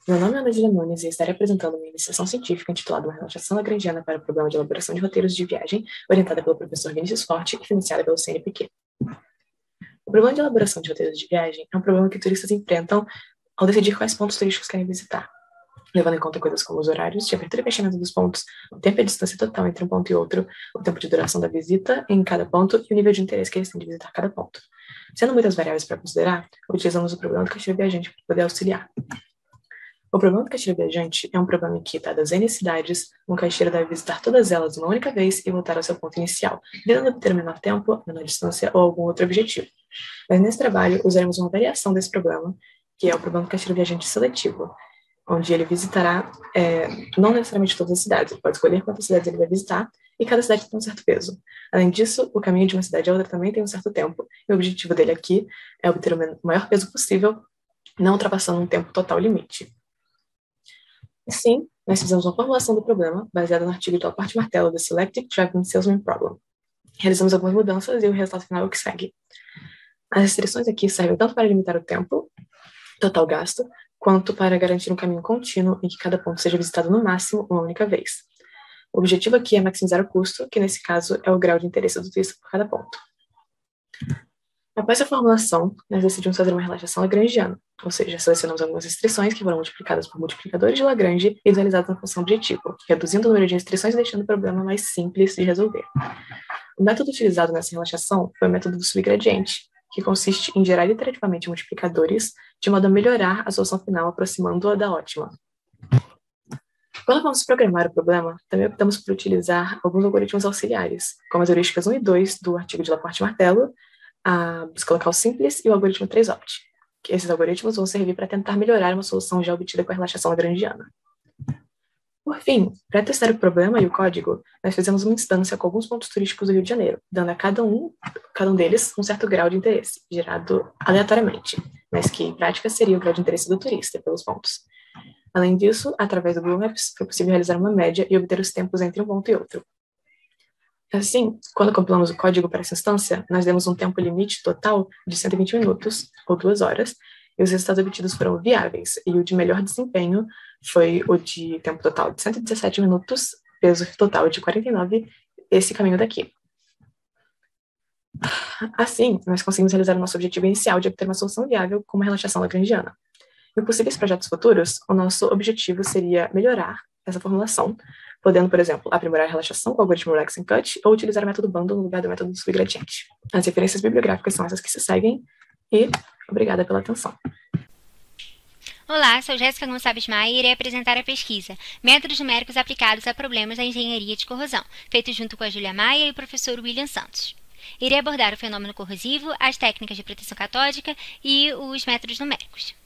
Meu nome é Ana Julia Nunes e estarei apresentando uma iniciação científica intitulada Uma Relaxação Lagrangiana para o Problema de Elaboração de Roteiros de Viagem, orientada pelo professor Vinícius Forte e financiada pelo CNPq. O problema de elaboração de roteiros de viagem é um problema que turistas enfrentam ao decidir quais pontos turísticos querem visitar, levando em conta coisas como os horários de abertura e fechamento dos pontos, o tempo e a distância total entre um ponto e outro, o tempo de duração da visita em cada ponto e o nível de interesse que eles têm de visitar cada ponto. Sendo muitas variáveis para considerar, utilizamos o problema do caixilho viajante para poder auxiliar. O problema do caixeiro viajante é um problema em que, dadas N cidades, um caixeiro deve visitar todas elas uma única vez e voltar ao seu ponto inicial, visando obter menor tempo, menor distância ou algum outro objetivo. Mas nesse trabalho, usaremos uma variação desse problema, que é o problema do caixeiro viajante seletivo, onde ele visitará não necessariamente todas as cidades, ele pode escolher quantas cidades ele vai visitar, e cada cidade tem um certo peso. Além disso, o caminho de uma cidade a outra também tem um certo tempo, e o objetivo dele aqui é obter o maior peso possível, não ultrapassando um tempo total limite. Sim, nós fizemos uma formulação do problema baseada no artigo de Alpart Martello, The Selective Traveling Salesman Problem. Realizamos algumas mudanças e o resultado final é o que segue. As restrições aqui servem tanto para limitar o tempo total gasto, quanto para garantir um caminho contínuo em que cada ponto seja visitado no máximo uma única vez. O objetivo aqui é maximizar o custo, que nesse caso é o grau de interesse do turista por cada ponto. Após a formulação, nós decidimos fazer uma relaxação lagrangiana, ou seja, selecionamos algumas restrições que foram multiplicadas por multiplicadores de Lagrange e visualizadas na função objetivo, reduzindo o número de restrições e deixando o problema mais simples de resolver. O método utilizado nessa relaxação foi o método do subgradiente, que consiste em gerar iterativamente multiplicadores de modo a melhorar a solução final, aproximando-a da ótima. Quando vamos programar o problema, também optamos por utilizar alguns algoritmos auxiliares, como as heurísticas 1 e 2 do artigo de Laporte-Martello, a busca local simples e o algoritmo 3-opt. Esses algoritmos vão servir para tentar melhorar uma solução já obtida com a relaxação lagrangiana. Por fim, para testar o problema e o código, nós fizemos uma instância com alguns pontos turísticos do Rio de Janeiro, dando a cada um deles um certo grau de interesse, gerado aleatoriamente, mas que em prática seria o grau de interesse do turista pelos pontos. Além disso, através do Google Maps, foi possível realizar uma média e obter os tempos entre um ponto e outro. Assim, quando compilamos o código para essa instância, nós demos um tempo limite total de 120 minutos, ou 2 horas, e os resultados obtidos foram viáveis, e o de melhor desempenho foi o de tempo total de 117 minutos, peso total de 49, esse caminho daqui. Assim, nós conseguimos realizar o nosso objetivo inicial de obter uma solução viável com uma relaxação lagrangiana. Em possíveis projetos futuros, o nosso objetivo seria melhorar essa formulação, podendo, por exemplo, aprimorar a relaxação com o algoritmo Relax and Cut ou utilizar o método Bundle no lugar do método subgradiente. As referências bibliográficas são essas que se seguem e obrigada pela atenção. Olá, sou Jéssica Gonçalves Maia e irei apresentar a pesquisa Métodos numéricos aplicados a problemas da engenharia de corrosão, feito junto com a Júlia Maia e o professor William Santos. Irei abordar o fenômeno corrosivo, as técnicas de proteção catódica e os métodos numéricos.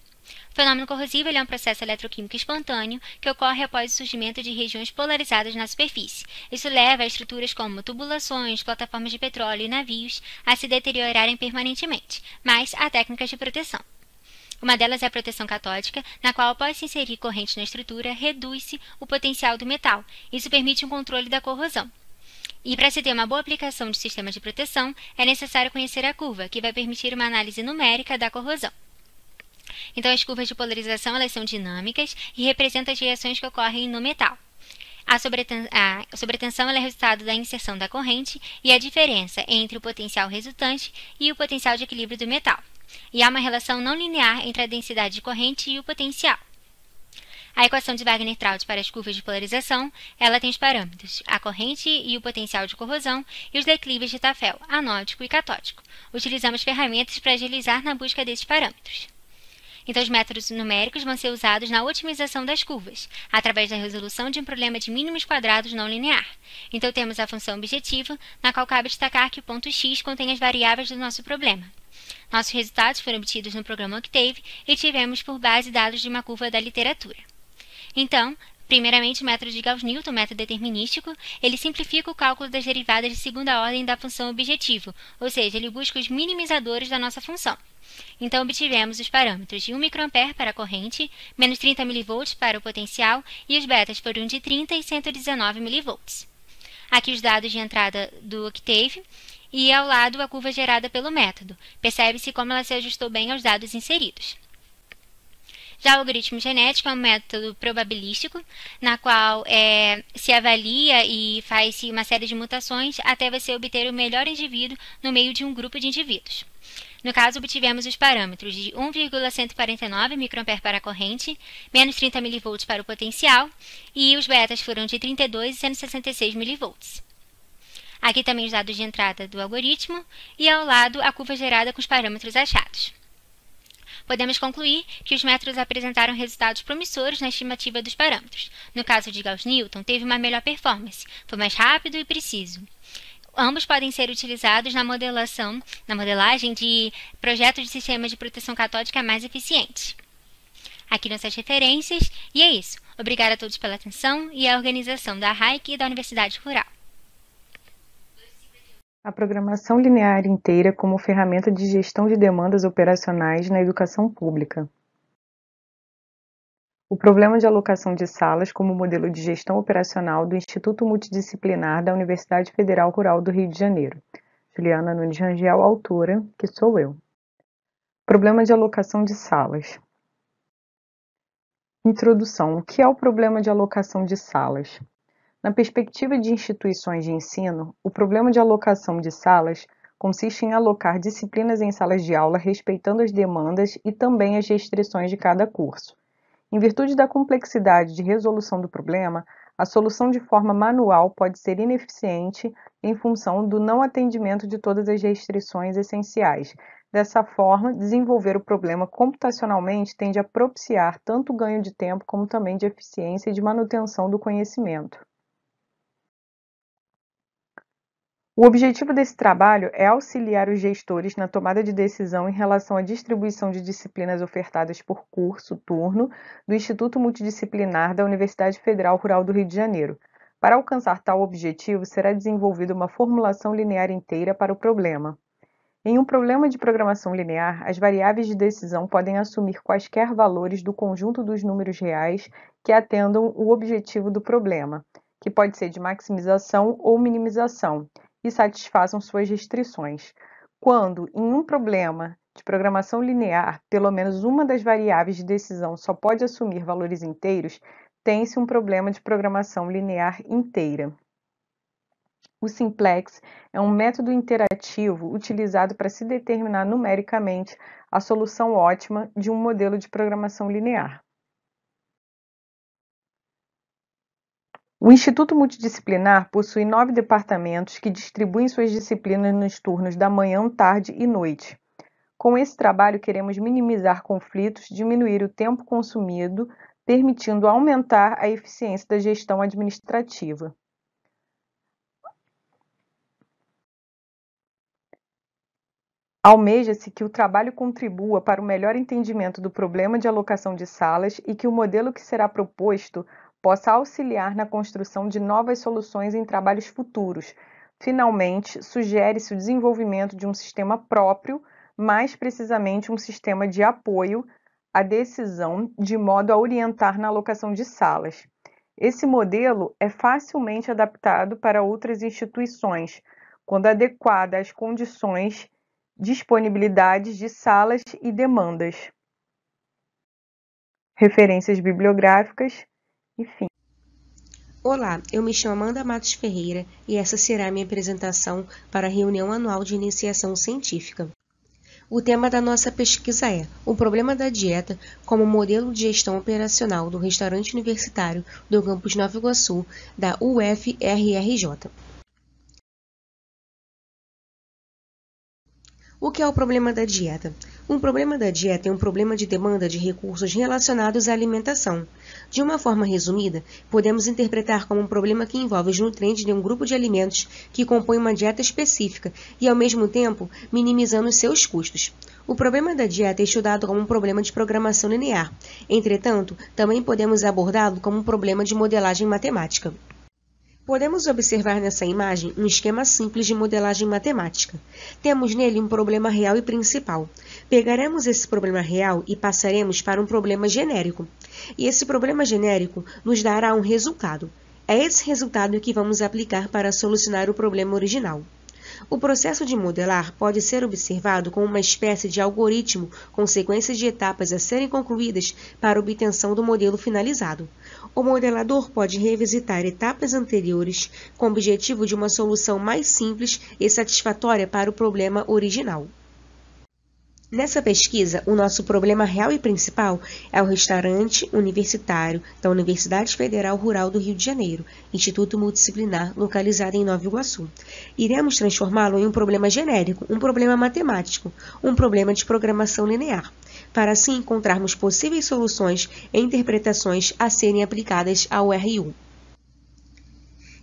O fenômeno corrosivo é um processo eletroquímico espontâneo que ocorre após o surgimento de regiões polarizadas na superfície. Isso leva a estruturas como tubulações, plataformas de petróleo e navios a se deteriorarem permanentemente, mas há técnicas de proteção. Uma delas é a proteção catódica, na qual, após se inserir corrente na estrutura, reduz-se o potencial do metal. Isso permite um controle da corrosão. E para se ter uma boa aplicação de sistema de proteção, é necessário conhecer a curva, que vai permitir uma análise numérica da corrosão. Então, as curvas de polarização elas são dinâmicas e representam as reações que ocorrem no metal. A sobretensão é resultado da inserção da corrente e a diferença entre o potencial resultante e o potencial de equilíbrio do metal. E há uma relação não linear entre a densidade de corrente e o potencial. A equação de Wagner-Traut para as curvas de polarização, ela tem os parâmetros, a corrente e o potencial de corrosão e os declives de Tafel, anódico e catódico. Utilizamos ferramentas para agilizar na busca desses parâmetros. Então, os métodos numéricos vão ser usados na otimização das curvas, através da resolução de um problema de mínimos quadrados não linear. Então, temos a função objetiva, na qual cabe destacar que o ponto x contém as variáveis do nosso problema. Nossos resultados foram obtidos no programa Octave e tivemos por base dados de uma curva da literatura. Então, primeiramente, o método de Gauss-Newton, método determinístico, ele simplifica o cálculo das derivadas de segunda ordem da função objetivo, ou seja, ele busca os minimizadores da nossa função. Então, obtivemos os parâmetros de 1 microampere para a corrente, menos 30 mV para o potencial, e os betas foram de 30 e 119 mV. Aqui os dados de entrada do Octave, e ao lado a curva gerada pelo método. Percebe-se como ela se ajustou bem aos dados inseridos. Já o algoritmo genético é um método probabilístico, na qual se avalia e faz-se uma série de mutações até você obter o melhor indivíduo no meio de um grupo de indivíduos. No caso, obtivemos os parâmetros de 1,149 microampere para a corrente, menos 30 mV para o potencial, e os betas foram de 32 e 166 mV. Aqui também os dados de entrada do algoritmo, e ao lado a curva gerada com os parâmetros achados. Podemos concluir que os métodos apresentaram resultados promissores na estimativa dos parâmetros. No caso de Gauss-Newton, teve uma melhor performance, foi mais rápido e preciso. Ambos podem ser utilizados na modelagem de projetos de sistemas de proteção catódica mais eficientes. Aqui nossas referências, e é isso. Obrigada a todos pela atenção e à organização da RAIC e da Universidade Rural. A programação linear inteira como ferramenta de gestão de demandas operacionais na educação pública. O problema de alocação de salas como modelo de gestão operacional do Instituto Multidisciplinar da Universidade Federal Rural do Rio de Janeiro. Juliana Nunes Rangel, autora, que sou eu. Problema de alocação de salas. Introdução. O que é o problema de alocação de salas? Na perspectiva de instituições de ensino, o problema de alocação de salas consiste em alocar disciplinas em salas de aula respeitando as demandas e também as restrições de cada curso. Em virtude da complexidade de resolução do problema, a solução de forma manual pode ser ineficiente em função do não atendimento de todas as restrições essenciais. Dessa forma, desenvolver o problema computacionalmente tende a propiciar tanto ganho de tempo como também de eficiência e de manutenção do conhecimento. O objetivo desse trabalho é auxiliar os gestores na tomada de decisão em relação à distribuição de disciplinas ofertadas por curso, turno, do Instituto Multidisciplinar da Universidade Federal Rural do Rio de Janeiro. Para alcançar tal objetivo, será desenvolvida uma formulação linear inteira para o problema. Em um problema de programação linear, as variáveis de decisão podem assumir quaisquer valores do conjunto dos números reais que atendam o objetivo do problema, que pode ser de maximização ou minimização, e satisfaçam suas restrições. Quando, em um problema de programação linear, pelo menos uma das variáveis de decisão só pode assumir valores inteiros, tem-se um problema de programação linear inteira. O simplex é um método interativo utilizado para se determinar numericamente a solução ótima de um modelo de programação linear. O Instituto Multidisciplinar possui 9 departamentos que distribuem suas disciplinas nos turnos da manhã, tarde e noite. Com esse trabalho, queremos minimizar conflitos, diminuir o tempo consumido, permitindo aumentar a eficiência da gestão administrativa. Almeja-se que o trabalho contribua para o melhor entendimento do problema de alocação de salas e que o modelo que será proposto possa auxiliar na construção de novas soluções em trabalhos futuros. Finalmente, sugere-se o desenvolvimento de um sistema próprio, mais precisamente um sistema de apoio à decisão, de modo a orientar na alocação de salas. Esse modelo é facilmente adaptado para outras instituições, quando adequada às condições, disponibilidades de salas e demandas. Referências bibliográficas. Enfim. Olá, eu me chamo Amanda Matos Ferreira e essa será a minha apresentação para a reunião anual de iniciação científica. O tema da nossa pesquisa é o problema da dieta como modelo de gestão operacional do restaurante universitário do campus Nova Iguaçu, da UFRRJ. O que é o problema da dieta? Um problema da dieta é um problema de demanda de recursos relacionados à alimentação. De uma forma resumida, podemos interpretar como um problema que envolve os nutrientes de um grupo de alimentos que compõe uma dieta específica e, ao mesmo tempo, minimizando os seus custos. O problema da dieta é estudado como um problema de programação linear. Entretanto, também podemos abordá-lo como um problema de modelagem matemática. Podemos observar nessa imagem um esquema simples de modelagem matemática. Temos nele um problema real e principal. Pegaremos esse problema real e passaremos para um problema genérico. E esse problema genérico nos dará um resultado. É esse resultado que vamos aplicar para solucionar o problema original. O processo de modelar pode ser observado como uma espécie de algoritmo com sequências de etapas a serem concluídas para a obtenção do modelo finalizado. O modelador pode revisitar etapas anteriores com o objetivo de uma solução mais simples e satisfatória para o problema original. Nessa pesquisa, o nosso problema real e principal é o restaurante universitário da Universidade Federal Rural do Rio de Janeiro, Instituto Multidisciplinar, localizado em Nova Iguaçu. Iremos transformá-lo em um problema genérico, um problema matemático, um problema de programação linear, para assim encontrarmos possíveis soluções e interpretações a serem aplicadas ao RU.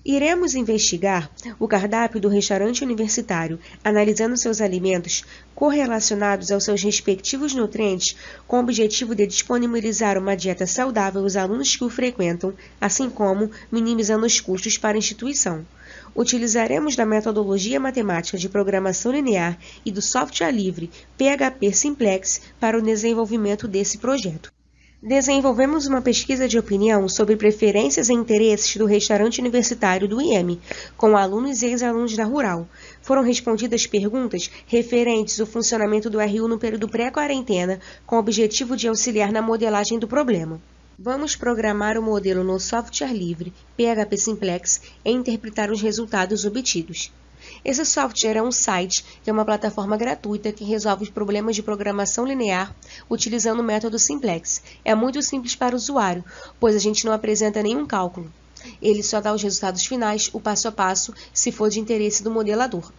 Iremos investigar o cardápio do restaurante universitário, analisando seus alimentos correlacionados aos seus respectivos nutrientes, com o objetivo de disponibilizar uma dieta saudável aos alunos que o frequentam, assim como minimizando os custos para a instituição. Utilizaremos da metodologia matemática de programação linear e do software livre PHP Simplex para o desenvolvimento desse projeto. Desenvolvemos uma pesquisa de opinião sobre preferências e interesses do restaurante universitário do IEM, com alunos e ex-alunos da Rural. Foram respondidas perguntas referentes ao funcionamento do RU no período pré-quarentena, com o objetivo de auxiliar na modelagem do problema. Vamos programar o modelo no software livre PHP Simplex e interpretar os resultados obtidos. Esse software é um site que é uma plataforma gratuita que resolve os problemas de programação linear utilizando o método Simplex. É muito simples para o usuário, pois a gente não apresenta nenhum cálculo. Ele só dá os resultados finais, o passo a passo, se for de interesse do modelador.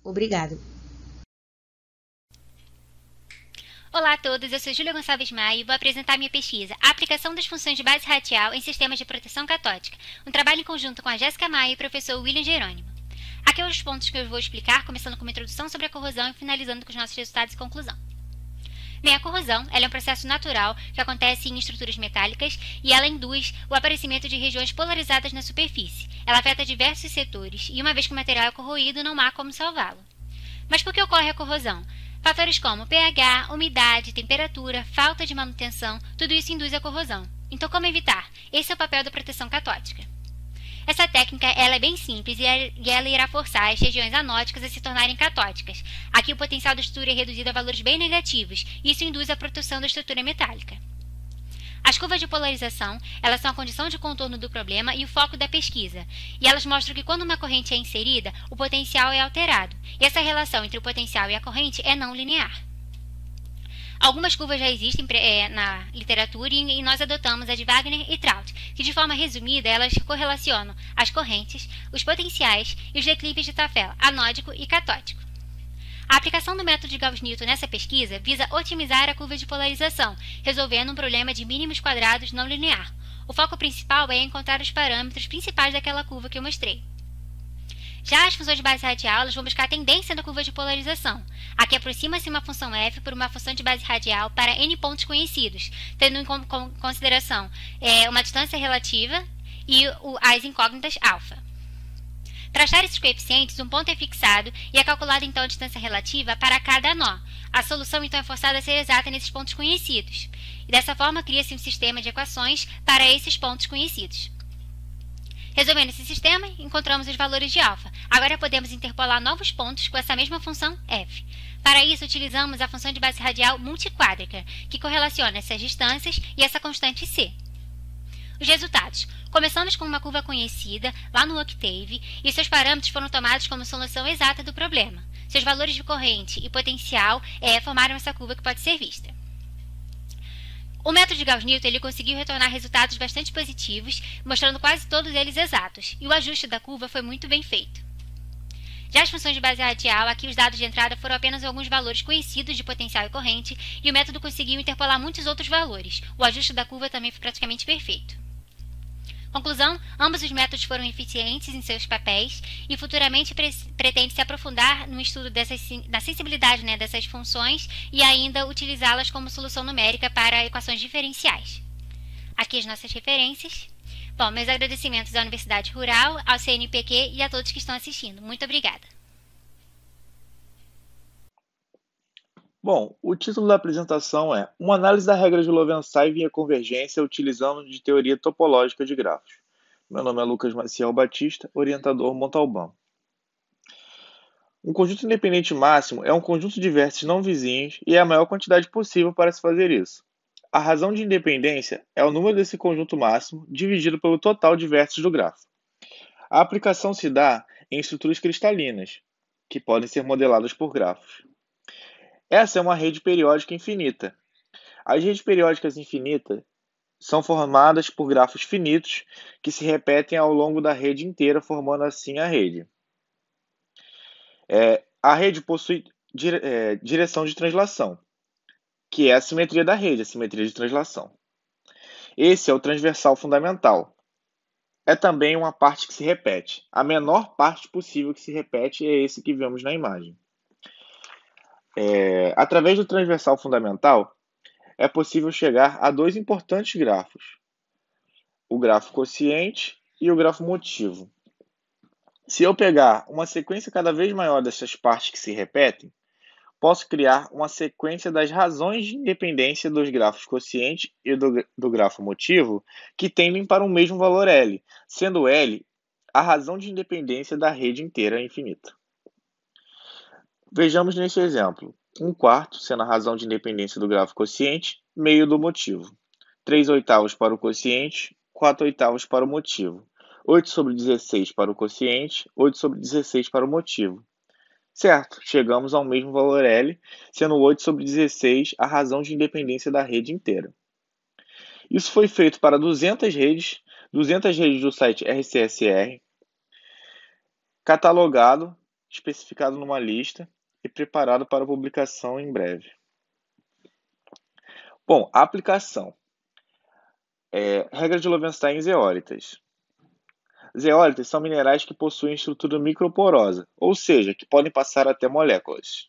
Obrigada. Olá a todos, eu sou Júlia Gonçalves Maia e vou apresentar minha pesquisa A Aplicação das Funções de Base Radial em Sistemas de Proteção Catódica, um trabalho em conjunto com a Jéssica Maia e o professor William Jerônimo. Aqui são os pontos que eu vou explicar, começando com uma introdução sobre a corrosão e finalizando com os nossos resultados e conclusão. Bem, a corrosão ela é um processo natural que acontece em estruturas metálicas e ela induz o aparecimento de regiões polarizadas na superfície. Ela afeta diversos setores e, uma vez que o material é corroído, não há como salvá-lo. Mas por que ocorre a corrosão? Fatores como pH, umidade, temperatura, falta de manutenção, tudo isso induz a corrosão. Então, como evitar? Esse é o papel da proteção catódica. Essa técnica ela é bem simples e ela irá forçar as regiões anódicas a se tornarem catódicas. Aqui o potencial da estrutura é reduzido a valores bem negativos, e isso induz a proteção da estrutura metálica. As curvas de polarização, elas são a condição de contorno do problema e o foco da pesquisa, e elas mostram que quando uma corrente é inserida, o potencial é alterado, e essa relação entre o potencial e a corrente é não linear. Algumas curvas já existem na literatura e nós adotamos a de Wagner e Traut, que de forma resumida elas correlacionam as correntes, os potenciais e os declives de Tafel, anódico e catódico. A aplicação do método de Gauss-Newton nessa pesquisa visa otimizar a curva de polarização, resolvendo um problema de mínimos quadrados não linear. O foco principal é encontrar os parâmetros principais daquela curva que eu mostrei. Já as funções de base radial elas vão buscar a tendência da curva de polarização. Aqui aproxima-se uma função f por uma função de base radial para n pontos conhecidos, tendo em consideração uma distância relativa e as incógnitas alfa. Para achar esses coeficientes, um ponto é fixado e é calculada então a distância relativa para cada nó. A solução então é forçada a ser exata nesses pontos conhecidos. E dessa forma cria-se um sistema de equações para esses pontos conhecidos. Resolvendo esse sistema, encontramos os valores de alfa. Agora podemos interpolar novos pontos com essa mesma função f. Para isso, utilizamos a função de base radial multiquádrica, que correlaciona essas distâncias e essa constante c. Os resultados. Começamos com uma curva conhecida, lá no Octave, e seus parâmetros foram tomados como solução exata do problema. Seus valores de corrente e potencial formaram essa curva que pode ser vista. O método de Gauss-Newton ele conseguiu retornar resultados bastante positivos, mostrando quase todos eles exatos, e o ajuste da curva foi muito bem feito. Já as funções de base radial, aqui os dados de entrada foram apenas alguns valores conhecidos de potencial e corrente, e o método conseguiu interpolar muitos outros valores. O ajuste da curva também foi praticamente perfeito. Conclusão, ambos os métodos foram eficientes em seus papéis e futuramente pretende se aprofundar no estudo da sensibilidade dessas funções e ainda utilizá-las como solução numérica para equações diferenciais. Aqui as nossas referências. Bom, meus agradecimentos à Universidade Rural, ao CNPq e a todos que estão assistindo. Muito obrigada. Bom, o título da apresentação é Uma análise da regra de Lovenstein via convergência utilizando de teoria topológica de grafos. Meu nome é Lucas Maciel Batista, orientador Montalbán. Um conjunto independente máximo é um conjunto de vértices não vizinhos e é a maior quantidade possível para se fazer isso. A razão de independência é o número desse conjunto máximo dividido pelo total de vértices do grafo. A aplicação se dá em estruturas cristalinas, que podem ser modeladas por grafos. Essa é uma rede periódica infinita. As redes periódicas infinitas são formadas por grafos finitos que se repetem ao longo da rede inteira, formando assim a rede. A rede possui direção de translação, que é a simetria da rede, a simetria de translação. Esse é o transversal fundamental. É também uma parte que se repete. A menor parte possível que se repete é esse que vemos na imagem. Através do transversal fundamental, é possível chegar a dois importantes grafos: o grafo quociente e o grafo motivo. Se eu pegar uma sequência cada vez maior dessas partes que se repetem, posso criar uma sequência das razões de independência dos grafos quociente e do grafo motivo que tendem para o mesmo valor L, sendo L a razão de independência da rede inteira infinita. Vejamos nesse exemplo: 1/4 sendo a razão de independência do grafo quociente, meio do motivo. 3/8 para o quociente, 4/8 para o motivo. 8/16 para o quociente, 8/16 para o motivo. Certo, chegamos ao mesmo valor L, sendo 8/16 a razão de independência da rede inteira. Isso foi feito para 200 redes do site RCSR, catalogado, especificado numa lista e preparado para publicação em breve. Bom, a aplicação. Regra de Loewenstein em zeólitas. Zeólitas são minerais que possuem estrutura microporosa, ou seja, que podem passar até moléculas.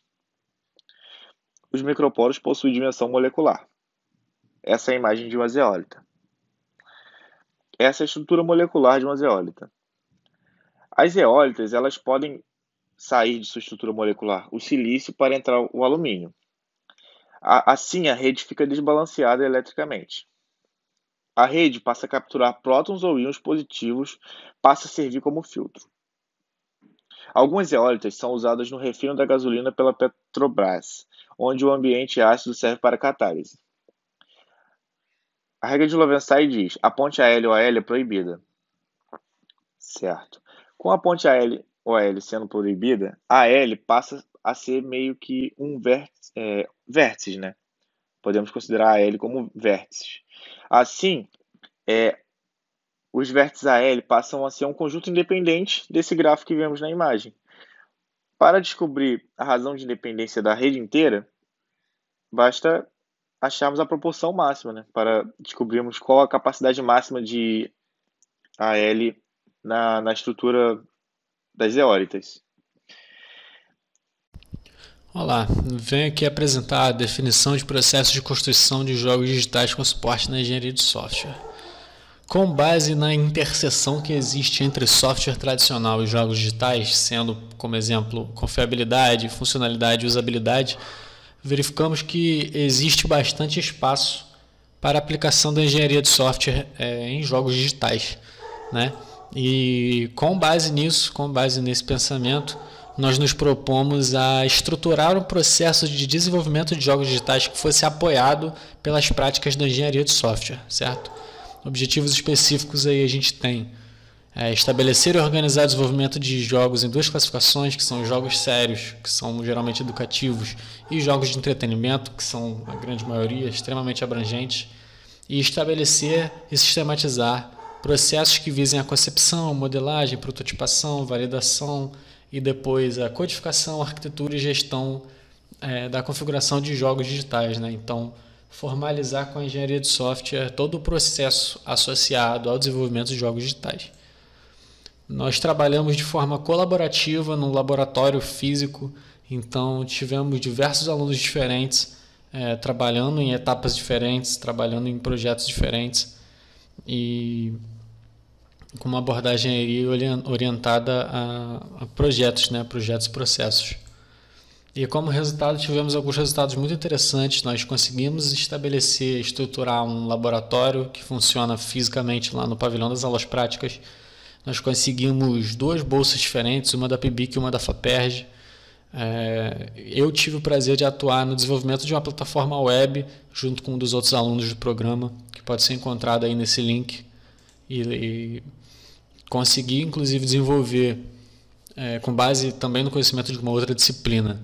Os microporos possuem dimensão molecular. Essa é a imagem de uma zeólita. Essa é a estrutura molecular de uma zeólita. As zeólitas, elas podem sair de sua estrutura molecular o silício para entrar o alumínio. Assim, a rede fica desbalanceada eletricamente. A rede passa a capturar prótons ou íons positivos, passa a servir como filtro. Algumas zeólitas são usadas no refino da gasolina pela Petrobras, onde o ambiente ácido serve para catálise. A regra de Loewenstein diz: a ponte AL ou AL é proibida. Certo. Com a ponte AL ou AL sendo proibida, a AL passa a ser meio que um vértice, né? Podemos considerar a AL como vértices. Assim, os vértices AL passam a ser um conjunto independente desse gráfico que vemos na imagem. Para descobrir a razão de independência da rede inteira, basta acharmos a proporção máxima, né? Para descobrirmos qual a capacidade máxima de AL na estrutura das zeólitas. Olá, venho aqui apresentar a definição de processo de construção de jogos digitais com suporte na engenharia de software. Com base na interseção que existe entre software tradicional e jogos digitais, sendo como exemplo confiabilidade, funcionalidade e usabilidade, verificamos que existe bastante espaço para a aplicação da engenharia de software em jogos digitais, né? E com base nisso, com base nesse pensamento, nós nos propomos a estruturar um processo de desenvolvimento de jogos digitais que fosse apoiado pelas práticas da engenharia de software, certo? Objetivos específicos aí a gente tem estabelecer e organizar o desenvolvimento de jogos em duas classificações, que são jogos sérios, que são geralmente educativos, e jogos de entretenimento, que são, a grande maioria, extremamente abrangentes, e estabelecer e sistematizar processos que visem a concepção, modelagem, prototipação, validação e depois a codificação, arquitetura e gestão da configuração de jogos digitais, né? Então, formalizar com a engenharia de software todo o processo associado ao desenvolvimento de jogos digitais. Nós trabalhamos de forma colaborativa num laboratório físico, então tivemos diversos alunos diferentes trabalhando em etapas diferentes, trabalhando em projetos diferentes e com uma abordagem orientada a projetos, né? Projetos e processos. E como resultado, tivemos alguns resultados muito interessantes. Nós conseguimos estabelecer, estruturar um laboratório que funciona fisicamente lá no pavilhão das aulas práticas. Nós conseguimos 2 bolsas diferentes, uma da PIBIC e uma da FAPERJ. Eu tive o prazer de atuar no desenvolvimento de uma plataforma web junto com um dos outros alunos do programa, que pode ser encontrado aí nesse link. E consegui, inclusive, desenvolver, com base também no conhecimento de uma outra disciplina,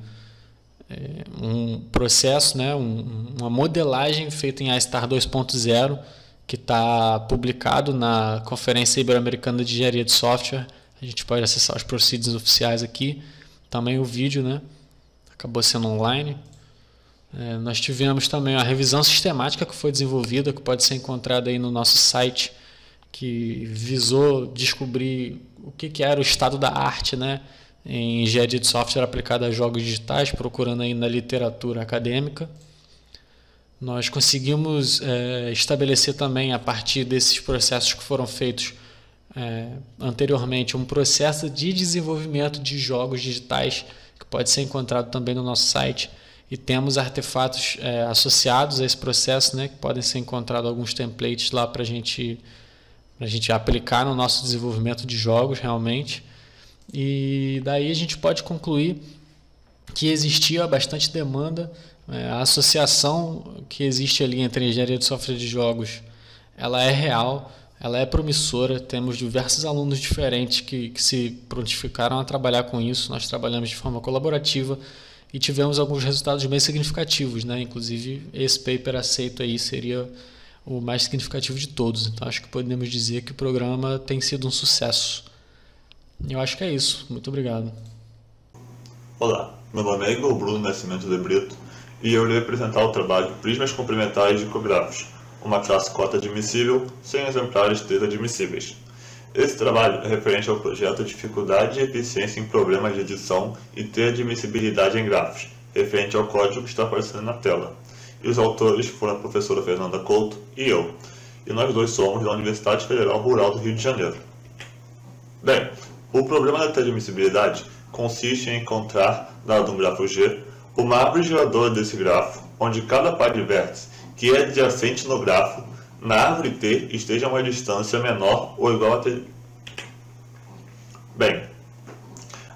um processo, né, uma modelagem feita em iStar 2.0, que está publicado na Conferência Ibero-Americana de Engenharia de Software. A gente pode acessar os proceedings oficiais aqui. Também o vídeo, né, acabou sendo online. Nós tivemos também a revisão sistemática que foi desenvolvida, que pode ser encontrada aí no nosso site, que visou descobrir o que era o estado da arte, né, em engenharia de software aplicada a jogos digitais, procurando aí na literatura acadêmica. Nós conseguimos estabelecer também, a partir desses processos que foram feitos anteriormente, um processo de desenvolvimento de jogos digitais, que pode ser encontrado também no nosso site. E temos artefatos associados a esse processo, né, que podem ser encontrados alguns templates lá para a gente aplicar no nosso desenvolvimento de jogos realmente. E daí a gente pode concluir que existia bastante demanda. A associação que existe ali entre a engenharia de software de jogos, ela é real, ela é promissora. Temos diversos alunos diferentes que se prontificaram a trabalhar com isso. Nós trabalhamos de forma colaborativa e tivemos alguns resultados bem significativos, né? Inclusive esse paper aceito aí seria o mais significativo de todos. Então acho que podemos dizer que o programa tem sido um sucesso. Eu acho que é isso. Muito obrigado. Olá, meu nome é Igor Bruno Nascimento de Brito e eu irei apresentar o trabalho Prismas Complementares de Icógrafos, uma classe cota admissível sem exemplares T admissíveis. Esse trabalho é referente ao projeto Dificuldade e Eficiência em Problemas de Edição e T admissibilidade em grafos, referente ao código que está aparecendo na tela. E os autores foram a professora Fernanda Couto e eu, e nós dois somos da Universidade Federal Rural do Rio de Janeiro. Bem, o problema da T admissibilidade consiste em encontrar, dado um grafo G, uma árvore geradora desse grafo, onde cada par de vértices que é adjacente no grafo, na árvore T, esteja a uma distância menor ou igual a T. Bem,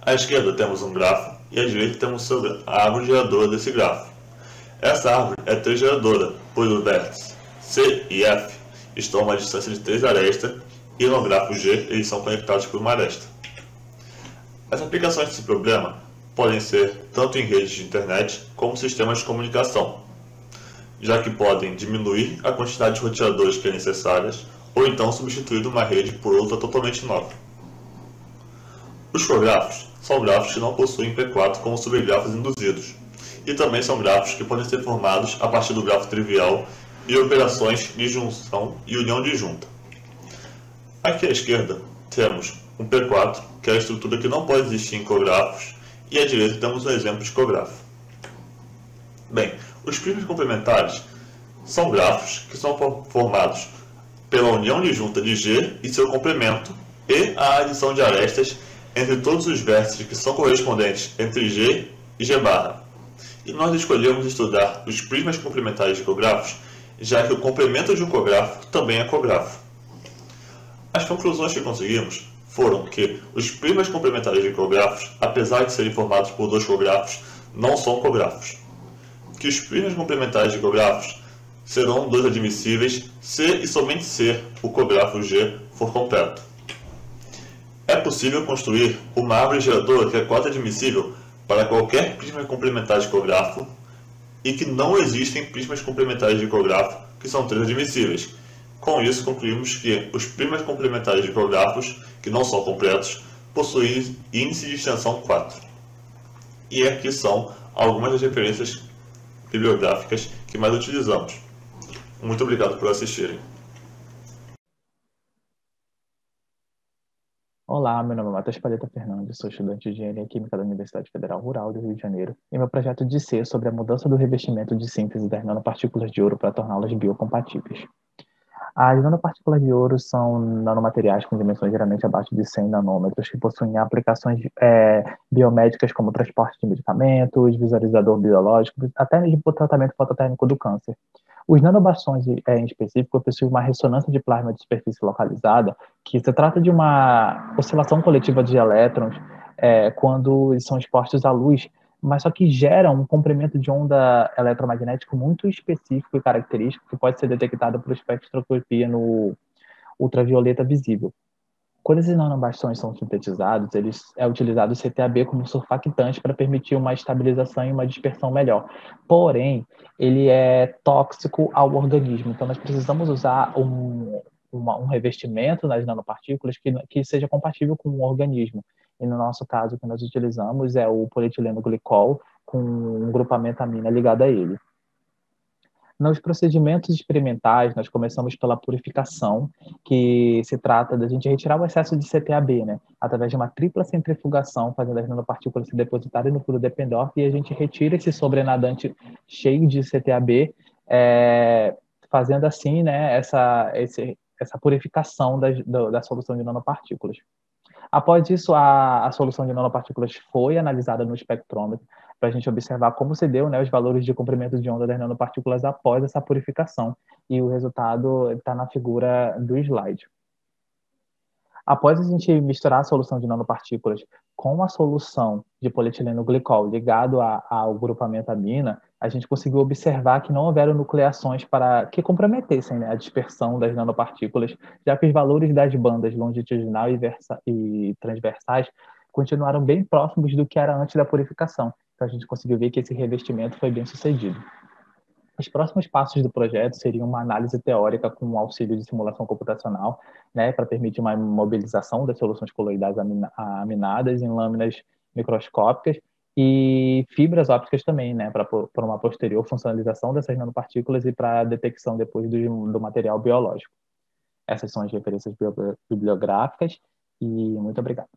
à esquerda temos um grafo e à direita temos a árvore geradora desse grafo. Essa árvore é T-geradora, pois os vértices C e F estão a uma distância de 3 arestas e no grafo G eles são conectados por uma aresta. As aplicações desse problema podem ser tanto em redes de internet como sistemas de comunicação, já que podem diminuir a quantidade de roteadores que é necessárias ou então substituir uma rede por outra totalmente nova. Os cografos são grafos que não possuem P4 como subgrafos induzidos, e também são grafos que podem ser formados a partir do grafo trivial e operações de junção e união disjunta. Aqui à esquerda temos um P4, que é a estrutura que não pode existir em cografos, e à direita temos um exemplo de cografo. Bem, os prismas complementares são grafos que são formados pela união disjunta de G e seu complemento e a adição de arestas entre todos os vértices que são correspondentes entre G e G barra. E nós escolhemos estudar os prismas complementares de cografos, já que o complemento de um cografo também é cografo. As conclusões que conseguimos foram que os prismas complementares de cografos, apesar de serem formados por 2 cografos, não são cografos. Que os prismas complementares de cografos serão 2 admissíveis se e somente se o cografo G for completo. É possível construir uma árvore geradora que é cota admissível para qualquer prisma complementar de cografo e que não existem prismas complementares de cografo que são 3 admissíveis. Com isso, concluímos que os prismas complementares de cografos, que não são completos, possuem índice de extensão 4. E aqui são algumas das referências bibliográficas que mais utilizamos. Muito obrigado por assistirem. Olá, meu nome é Matheus Palheta Fernandes, sou estudante de Engenharia Química da Universidade Federal Rural do Rio de Janeiro e meu projeto de C é sobre a mudança do revestimento de síntese das nanopartículas de ouro para torná-las biocompatíveis. As nanopartículas de ouro são nanomateriais com dimensões geralmente abaixo de 100 nanômetros, que possuem aplicações biomédicas como transporte de medicamentos, visualizador biológico, até mesmo para o tratamento fototérmico do câncer. Os nanobastões, em específico, possuem uma ressonância de plasma de superfície localizada, que se trata de uma oscilação coletiva de elétrons quando são expostos à luz, mas só que geram um comprimento de onda eletromagnético muito específico e característico que pode ser detectado por espectroscopia no ultravioleta visível. Quando esses nanobastões são sintetizados, é utilizado o CTAB como surfactante para permitir uma estabilização e uma dispersão melhor. Porém, ele é tóxico ao organismo, então nós precisamos usar um revestimento nas nanopartículas que seja compatível com o organismo. E no nosso caso, o que nós utilizamos é o polietileno glicol com um grupamento amina ligado a ele. Nos procedimentos experimentais, nós começamos pela purificação, que se trata da gente retirar o excesso de CTAB, né? Através de uma tripla centrifugação, fazendo as nanopartículas se depositarem no fluido Eppendorf, e a gente retira esse sobrenadante cheio de CTAB, fazendo assim, né, essa purificação da solução de nanopartículas. Após isso, a solução de nanopartículas foi analisada no espectrômetro para a gente observar como se deu, né, os valores de comprimento de onda das nanopartículas após essa purificação. E o resultado está na figura do slide. Após a gente misturar a solução de nanopartículas com a solução de polietileno glicol ligado ao grupamento amina, a gente conseguiu observar que não houveram nucleações que comprometessem, né, a dispersão das nanopartículas, já que os valores das bandas longitudinal e transversais continuaram bem próximos do que era antes da purificação. Então a gente conseguiu ver que esse revestimento foi bem sucedido. Os próximos passos do projeto seriam uma análise teórica com o auxílio de simulação computacional, né, para permitir uma mobilização das soluções coloidais aminadas em lâminas microscópicas e fibras ópticas também, né, para uma posterior funcionalização dessas nanopartículas e para a detecção depois do material biológico. Essas são as referências bibliográficas e muito obrigado.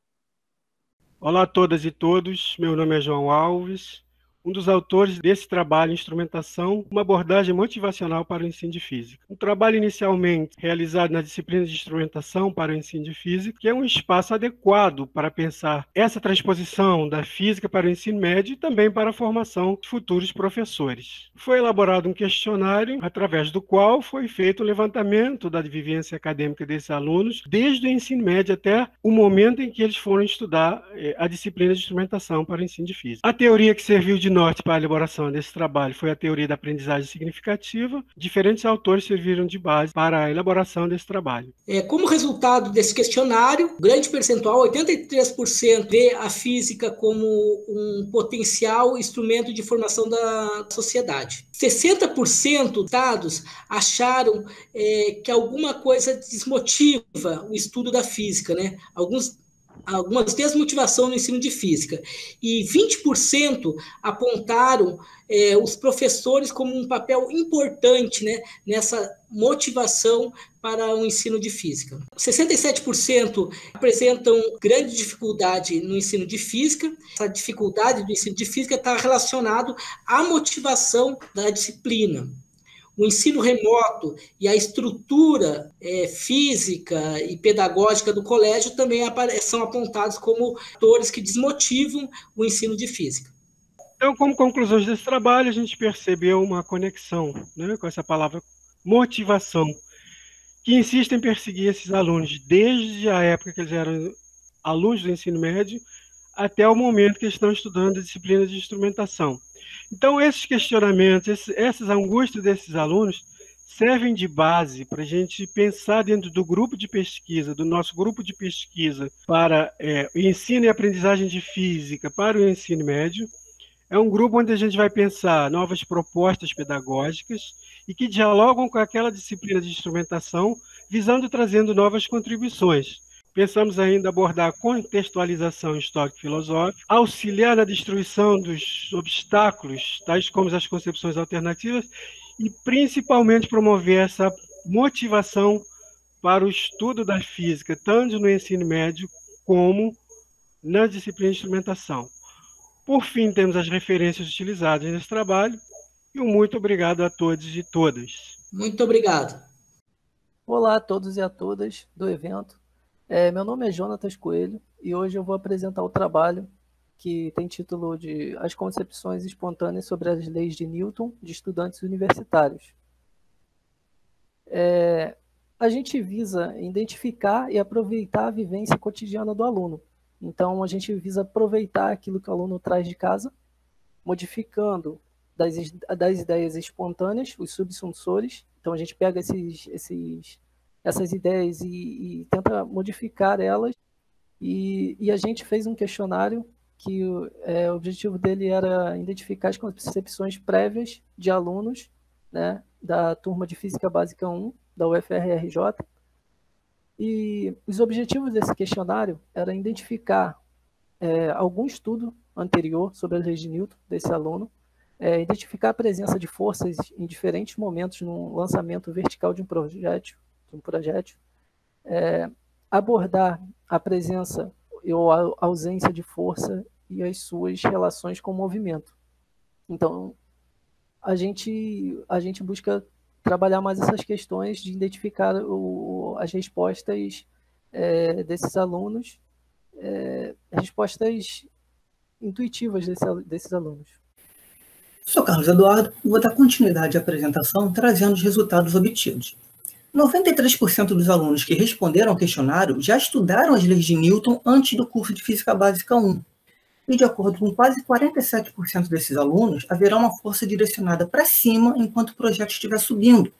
Olá a todas e todos, meu nome é João Alves, um dos autores desse trabalho Instrumentação, uma abordagem motivacional para o ensino de física. Um trabalho inicialmente realizado na disciplina de instrumentação para o ensino de física, que é um espaço adequado para pensar essa transposição da física para o ensino médio e também para a formação de futuros professores. Foi elaborado um questionário através do qual foi feito o levantamento da vivência acadêmica desses alunos desde o ensino médio até o momento em que eles foram estudar a disciplina de instrumentação para o ensino de física. A teoria que serviu de norte para a elaboração desse trabalho foi a teoria da aprendizagem significativa. Diferentes autores serviram de base para a elaboração desse trabalho. Como resultado desse questionário, grande percentual, 83%, vê a física como um potencial instrumento de formação da sociedade. 60% dos dados acharam que alguma coisa desmotiva o estudo da física, né? Algumas desmotivação no ensino de física. E 20% apontaram os professores como um papel importante, né, nessa motivação para o ensino de física. 67% apresentam grande dificuldade no ensino de física. Essa dificuldade do ensino de física está relacionado à motivação da disciplina. O ensino remoto e a estrutura física e pedagógica do colégio também são apontados como fatores que desmotivam o ensino de física. Então, como conclusões desse trabalho, a gente percebeu uma conexão, né, com essa palavra motivação, que insiste em perseguir esses alunos desde a época que eles eram alunos do ensino médio até o momento que eles estão estudando a disciplina de instrumentação. Então, esses questionamentos, essas angústias desses alunos servem de base para a gente pensar dentro do grupo de pesquisa, do nosso grupo de pesquisa para o ensino e aprendizagem de física para o ensino médio. É um grupo onde a gente vai pensar novas propostas pedagógicas e que dialogam com aquela disciplina de instrumentação, visando trazendo novas contribuições. Pensamos ainda abordar a contextualização histórico-filosófica, auxiliar na destruição dos obstáculos, tais como as concepções alternativas, e principalmente promover essa motivação para o estudo da física, tanto no ensino médio como na disciplina de instrumentação. Por fim, temos as referências utilizadas nesse trabalho, e um muito obrigado a todos e todas. Muito obrigado. Olá a todos e a todas do evento. Meu nome é Jonatas Coelho e hoje eu vou apresentar o trabalho que tem título de As Concepções Espontâneas sobre as Leis de Newton de Estudantes Universitários. A gente visa identificar e aproveitar a vivência cotidiana do aluno. Então, a gente visa aproveitar aquilo que o aluno traz de casa, modificando das ideias espontâneas, os subsunsores. Então, a gente pega essas ideias e tenta modificar elas. E a gente fez um questionário que o objetivo dele era identificar as concepções prévias de alunos, né, da turma de Física Básica 1, da UFRJ. E os objetivos desse questionário era identificar algum estudo anterior sobre as leis de Newton desse aluno, identificar a presença de forças em diferentes momentos no lançamento vertical de um projétil, abordar a presença ou a ausência de força e as suas relações com o movimento. Então, a gente busca trabalhar mais essas questões de identificar as respostas desses alunos, respostas intuitivas desses alunos. Sou Carlos Eduardo e vou dar continuidade à apresentação trazendo os resultados obtidos. 93% dos alunos que responderam ao questionário já estudaram as leis de Newton antes do curso de Física Básica 1. E, de acordo com quase 47% desses alunos, haverá uma força direcionada para cima enquanto o projeto estiver subindo.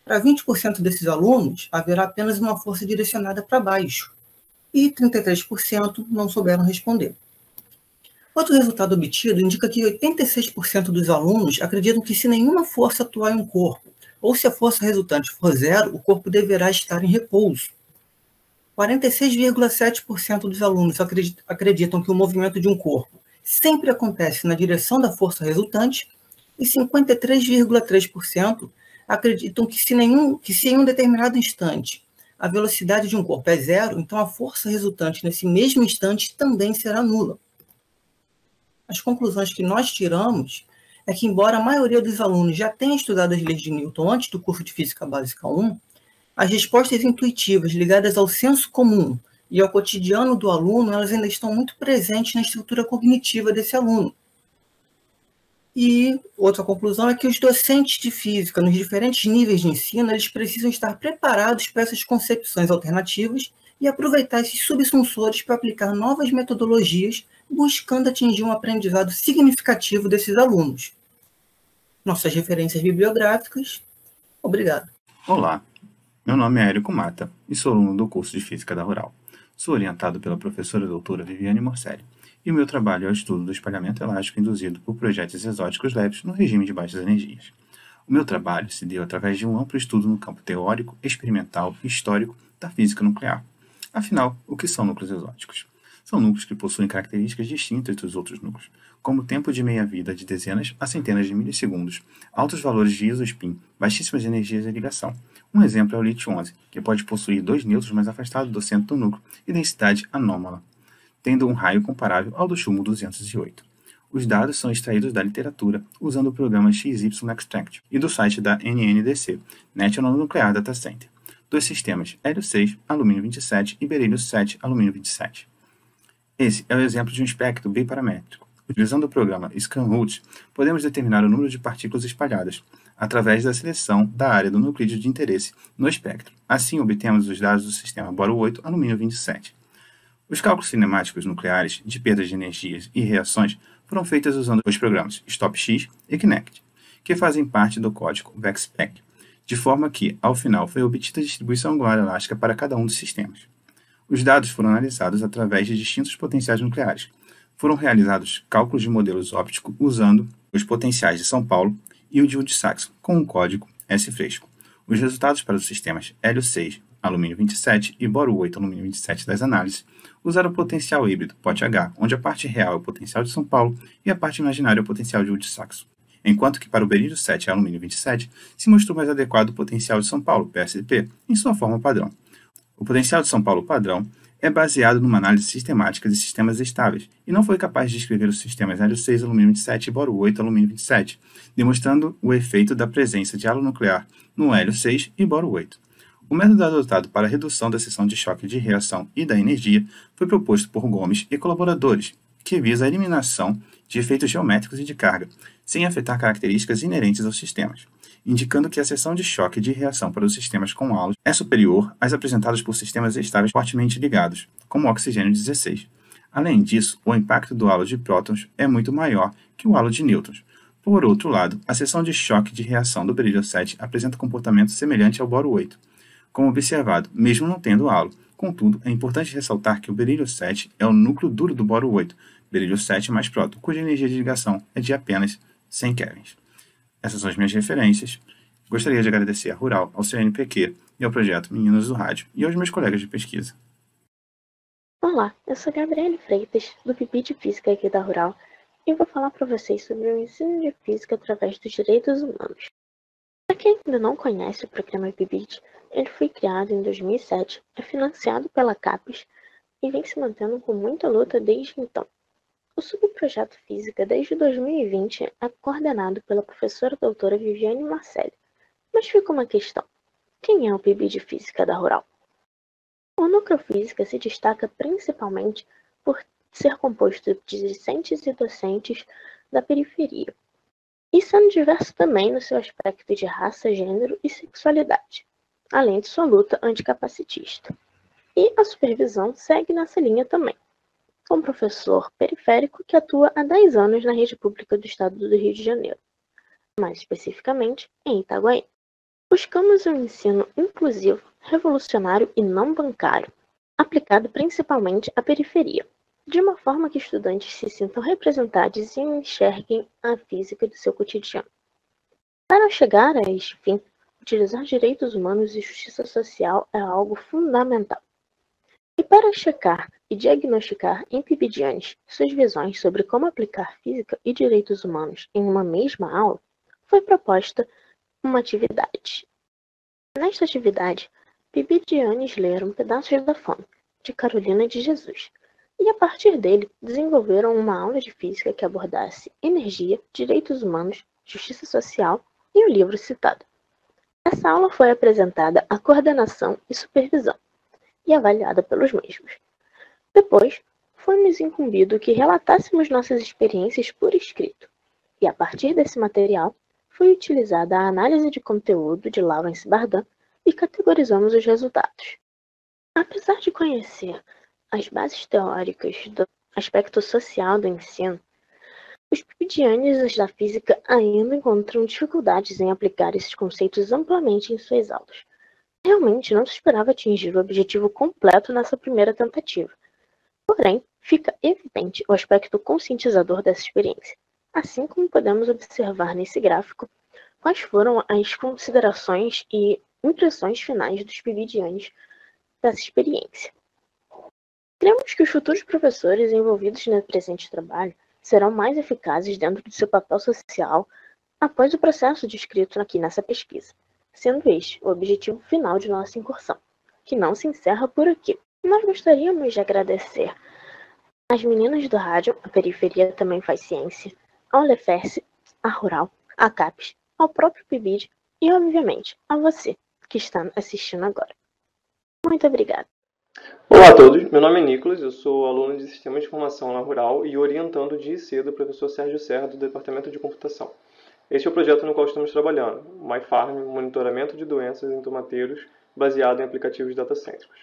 Para 20% desses alunos, haverá apenas uma força direcionada para baixo. E 33% não souberam responder. Outro resultado obtido indica que 86% dos alunos acreditam que se nenhuma força atuar em um corpo, ou se a força resultante for zero, o corpo deverá estar em repouso. 46,7% dos alunos acreditam que o movimento de um corpo sempre acontece na direção da força resultante e 53,3% acreditam que se em um determinado instante a velocidade de um corpo é zero, então a força resultante nesse mesmo instante também será nula. As conclusões que nós tiramos é que, embora a maioria dos alunos já tenha estudado as leis de Newton antes do curso de Física Básica 1, as respostas intuitivas ligadas ao senso comum e ao cotidiano do aluno, elas ainda estão muito presentes na estrutura cognitiva desse aluno. E outra conclusão é que os docentes de física, nos diferentes níveis de ensino, eles precisam estar preparados para essas concepções alternativas e aproveitar esses subsunsores para aplicar novas metodologias, buscando atingir um aprendizado significativo desses alunos. Nossas referências bibliográficas. Obrigado. Olá. Meu nome é Érico Mata e sou aluno do curso de Física da Rural. Sou orientado pela professora doutora Viviane Morcelli e o meu trabalho é o estudo do espalhamento elástico induzido por projéteis exóticos leves no regime de baixas energias. O meu trabalho se deu através de um amplo estudo no campo teórico, experimental e histórico da física nuclear. Afinal, o que são núcleos exóticos? São núcleos que possuem características distintas dos outros núcleos, como tempo de meia-vida de dezenas a centenas de milissegundos, altos valores de isospin, baixíssimas energias de ligação. Um exemplo é o lítio-11, que pode possuir 2 nêutrons mais afastados do centro do núcleo e densidade anômala, tendo um raio comparável ao do chumbo 208. Os dados são extraídos da literatura, usando o programa XY Extract e do site da NNDC, National Nuclear Data Center, dos sistemas hélio-6, alumínio-27 e berélio-7, alumínio-27. Esse é o exemplo de um espectro biparamétrico. Utilizando o programa ScanRoot, podemos determinar o número de partículas espalhadas, através da seleção da área do nuclídeo de interesse no espectro. Assim, obtemos os dados do sistema boro 8, alumínio 27. Os cálculos cinemáticos nucleares de perdas de energias e reações foram feitos usando os programas StopX e Kinect, que fazem parte do código VexSpec, de forma que, ao final, foi obtida a distribuição angular elástica para cada um dos sistemas. Os dados foram analisados através de distintos potenciais nucleares. Foram realizados cálculos de modelos ópticos usando os potenciais de São Paulo e o de Wood-Saxon, com o código S-fresco. Os resultados para os sistemas hélio-6, alumínio 27 e boro 8, alumínio 27 das análises usaram o potencial híbrido, POT-H, onde a parte real é o potencial de São Paulo e a parte imaginária é o potencial de Wood-Saxon. Enquanto que para o berílio 7 e alumínio 27 se mostrou mais adequado o potencial de São Paulo, PSP, em sua forma padrão. O potencial de São Paulo padrão é baseado numa análise sistemática de sistemas estáveis e não foi capaz de descrever os sistemas hélio-6, alumínio 27 e boro 8, alumínio 27, demonstrando o efeito da presença de halo nuclear no hélio-6 e boro 8. O método adotado para a redução da seção de choque de reação e da energia foi proposto por Gomes e colaboradores, que visa a eliminação de efeitos geométricos e de carga, sem afetar características inerentes aos sistemas, indicando que a seção de choque de reação para os sistemas com halos é superior às apresentadas por sistemas estáveis fortemente ligados, como o oxigênio 16. Além disso, o impacto do halo de prótons é muito maior que o halo de nêutrons. Por outro lado, a seção de choque de reação do berílio 7 apresenta comportamento semelhante ao boro 8, como observado, mesmo não tendo halo. Contudo, é importante ressaltar que o berílio 7 é o núcleo duro do boro 8, berílio 7 mais próton, cuja energia de ligação é de apenas 100 kelvins. Essas são as minhas referências. Gostaria de agradecer à Rural, ao CNPq e ao projeto Meninos do Rádio e aos meus colegas de pesquisa. Olá, eu sou Gabriele Freitas, do PIB de Física aqui da Rural, e vou falar para vocês sobre o ensino de física através dos direitos humanos. Para quem ainda não conhece o programa PIBID, ele foi criado em 2007, é financiado pela CAPES e vem se mantendo com muita luta desde então. O subprojeto Física, desde 2020, é coordenado pela professora doutora Viviane Morcelli. Mas fica uma questão: quem é o PIB de Física da Rural? O núcleo Física se destaca principalmente por ser composto de discentes e docentes da periferia, e sendo diverso também no seu aspecto de raça, gênero e sexualidade, além de sua luta anticapacitista. E a supervisão segue nessa linha também, com um professor periférico que atua há 10 anos na rede pública do estado do Rio de Janeiro, mais especificamente em Itaguaí. Buscamos um ensino inclusivo, revolucionário e não bancário, aplicado principalmente à periferia, de uma forma que estudantes se sintam representados e enxerguem a física do seu cotidiano. Para chegar a este fim, utilizar direitos humanos e justiça social é algo fundamental. E para checar e diagnosticar em PIBidianos suas visões sobre como aplicar física e direitos humanos em uma mesma aula, foi proposta uma atividade. Nesta atividade, PIBidianos leram Pedaços da Fome, de Carolina de Jesus, e a partir dele desenvolveram uma aula de física que abordasse energia, direitos humanos, justiça social e o livro citado. Essa aula foi apresentada à coordenação e supervisão e avaliada pelos mesmos. Depois, foi-nos incumbido que relatássemos nossas experiências por escrito, e a partir desse material foi utilizada a análise de conteúdo de Lawrence Bardan e categorizamos os resultados. Apesar de conhecer as bases teóricas do aspecto social do ensino, os PIBidianos da física ainda encontram dificuldades em aplicar esses conceitos amplamente em suas aulas. Realmente não se esperava atingir o objetivo completo nessa primeira tentativa. Porém, fica evidente o aspecto conscientizador dessa experiência, assim como podemos observar nesse gráfico quais foram as considerações e impressões finais dos PIBidianos dessa experiência. Cremos que os futuros professores envolvidos no presente trabalho serão mais eficazes dentro do seu papel social após o processo descrito aqui nessa pesquisa, sendo este o objetivo final de nossa incursão, que não se encerra por aqui. Nós gostaríamos de agradecer às meninas do rádio, a Periferia Também Faz Ciência, ao Lefers, à Rural, à CAPES, ao próprio PIBID e, obviamente, a você que está assistindo agora. Muito obrigada. Olá a todos, meu nome é Nicolas, eu sou aluno de Sistema de Informação na Rural e orientando de IC do professor Sérgio Serra do Departamento de Computação. Este é o projeto no qual estamos trabalhando, MyFarm, monitoramento de doenças em tomateiros baseado em aplicativos datacêntricos.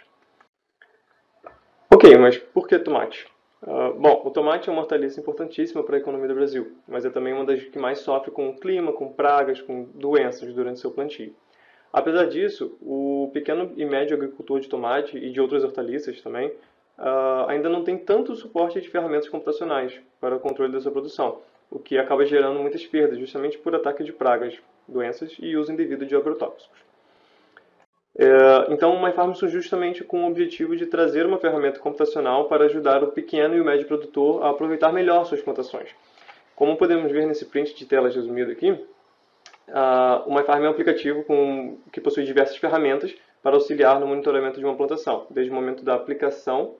Ok, mas por que tomate? Bom, o tomate é uma hortaliça importantíssima para a economia do Brasil, mas é também uma das que mais sofre com o clima, com pragas, com doenças durante seu plantio. Apesar disso, o pequeno e médio agricultor de tomate e de outras hortaliças também ainda não tem tanto suporte de ferramentas computacionais para o controle da sua produção, o que acaba gerando muitas perdas justamente por ataque de pragas, doenças e uso indevido de agrotóxicos. Então, o MyFarm surgiu justamente com o objetivo de trazer uma ferramenta computacional para ajudar o pequeno e o médio produtor a aproveitar melhor suas plantações. Como podemos ver nesse print de tela resumido aqui, o MyFarm é um aplicativo que possui diversas ferramentas para auxiliar no monitoramento de uma plantação, desde o momento da aplicação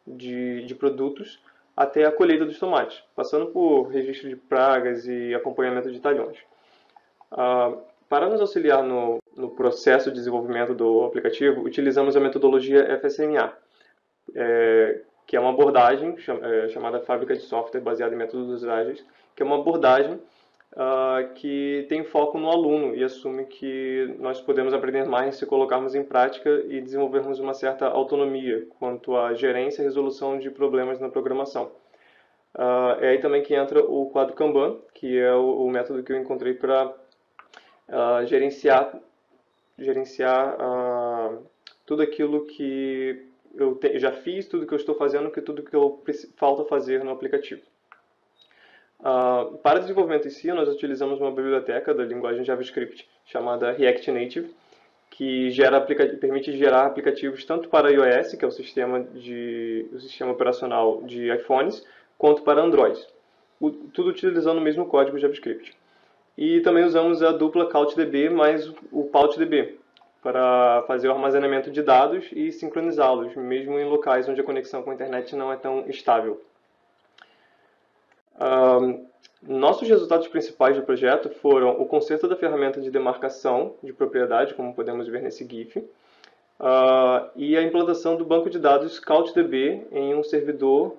de produtos até a colheita dos tomates, passando por registro de pragas e acompanhamento de talhões. Para nos auxiliar no no processo de desenvolvimento do aplicativo, utilizamos a metodologia FSMA, que é uma abordagem chamada Fábrica de Software baseada em métodos ágeis, que é uma abordagem que tem foco no aluno e assume que nós podemos aprender mais se colocarmos em prática e desenvolvermos uma certa autonomia quanto à gerência e resolução de problemas na programação. É aí também que entra o quadro Kanban, que é o método que eu encontrei para gerenciar tudo aquilo que eu já fiz, tudo que eu estou fazendo, tudo que falta fazer no aplicativo. Para desenvolvimento em si, nós utilizamos uma biblioteca da linguagem JavaScript chamada React Native, que permite gerar aplicativos tanto para iOS, que é o sistema operacional de iPhones, quanto para Android, tudo utilizando o mesmo código JavaScript. E também usamos a dupla CouchDB mais o PaultDB para fazer o armazenamento de dados e sincronizá-los, mesmo em locais onde a conexão com a internet não é tão estável. Nossos resultados principais do projeto foram o conserto da ferramenta de demarcação de propriedade, como podemos ver nesse GIF, e a implantação do banco de dados CouchDB em um servidor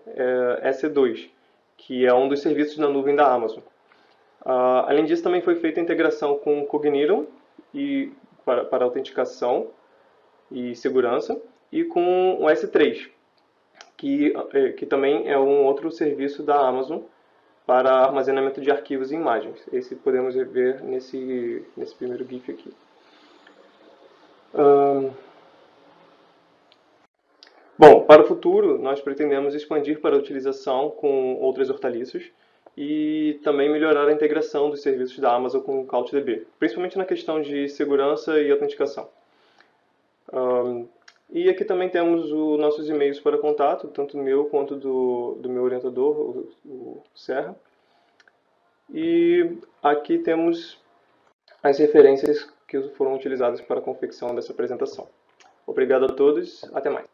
EC2, que é um dos serviços na nuvem da Amazon. Além disso, também foi feita a integração com o Cogniton para autenticação e segurança, e com o S3, que também é um outro serviço da Amazon para armazenamento de arquivos e imagens. Esse podemos ver nesse primeiro GIF aqui. Bom, para o futuro, nós pretendemos expandir para a utilização com outras hortaliças e também melhorar a integração dos serviços da Amazon com o CouchDB, principalmente na questão de segurança e autenticação. E aqui também temos os nossos e-mails para contato, tanto meu quanto do meu orientador, o Serra. E aqui temos as referências que foram utilizadas para a confecção dessa apresentação. Obrigado a todos, até mais.